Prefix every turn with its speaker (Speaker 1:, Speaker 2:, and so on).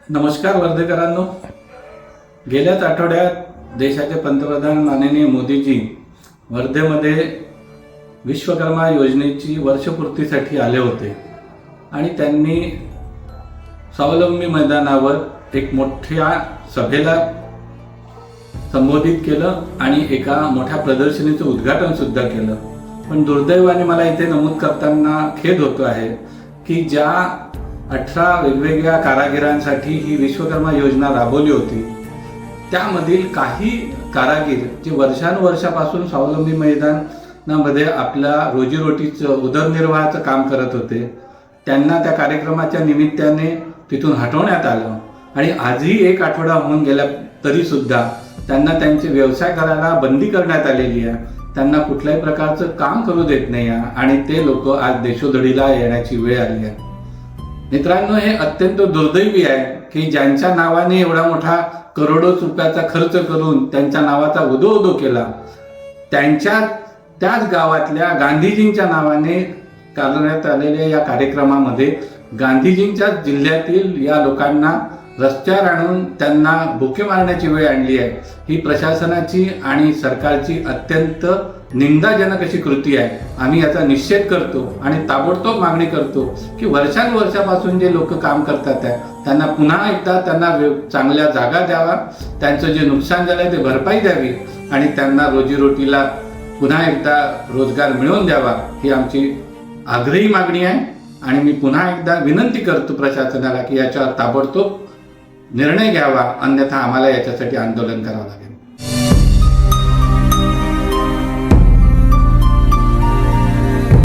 Speaker 1: नमस्कार वर्धेकरांनो. गेल्याच आठवड्यात देशाचे पंतप्रधान माननीय मोदीजी वर्धेमध्ये विश्वकर्मा योजनेची वर्षपूर्तीसाठी आले होते आणि त्यांनी स्वावलंबी मैदानावर एक मोठ्या सभेला संबोधित केलं आणि एका मोठ्या प्रदर्शनीचं उद्घाटन सुद्धा केलं. पण दुर्दैवाने मला इथे नमूद करताना खेद होतो आहे की ज्या 18 वेगवेगळ्या कारागिरांसाठी ही विश्वकर्मा योजना राबवली होती त्यामधील काही कारागीर जे वर्षानुवर्षापासून स्वावलंबी मैदानामध्ये आपल्या रोजीरोटीचं उदरनिर्वाहाचं काम करत होते त्यांना त्या कार्यक्रमाच्या निमित्ताने तिथून हटवण्यात आलं आणि आजही एक आठवडा होऊन गेला तरी सुद्धा त्यांना त्यांचे व्यवसाय करायला बंदी करण्यात आलेली आहे. त्यांना कुठल्याही प्रकारचं काम करू देत नाही आहे आणि ते लोक आज देशोधडीला येण्याची वेळ आली आहे. मित्रांनो, हे अत्यंत दुर्दैवी आहे की ज्यांच्या नावाने एवढा मोठा करोडो रुपयाचा खर्च करून त्यांच्या नावाचा उदो केला त्याच गावातल्या गांधीजींच्या नावाने करण्यात आलेल्या या कार्यक्रमामध्ये गांधीजींच्याच जिल्ह्यातील या लोकांना रस्त्यावर आणून त्यांना भुके मारण्याची वेळ आणली आहे. ही प्रशासनाची आणि सरकारची अत्यंत निंदाजनक अशी कृती आहे. आम्ही याचा निषेध करतो आणि ताबडतोब मागणी करतो की वर्षानुवर्षापासून जे लोक काम करतात त्यांना पुन्हा एकदा त्यांना चांगल्या जागा द्यावा, त्यांचं जे नुकसान झालंय ते भरपाई द्यावी आणि त्यांना रोजीरोटीला पुन्हा एकदा रोजगार मिळवून द्यावा ही आमची आग्रही मागणी आहे. आणि मी पुन्हा एकदा विनंती करतो प्रशासनाला की याच्यावर ताबडतोब निर्णय घ्यावा, अन्यथा आम्हाला याच्यासाठी आंदोलन करावं लागेल.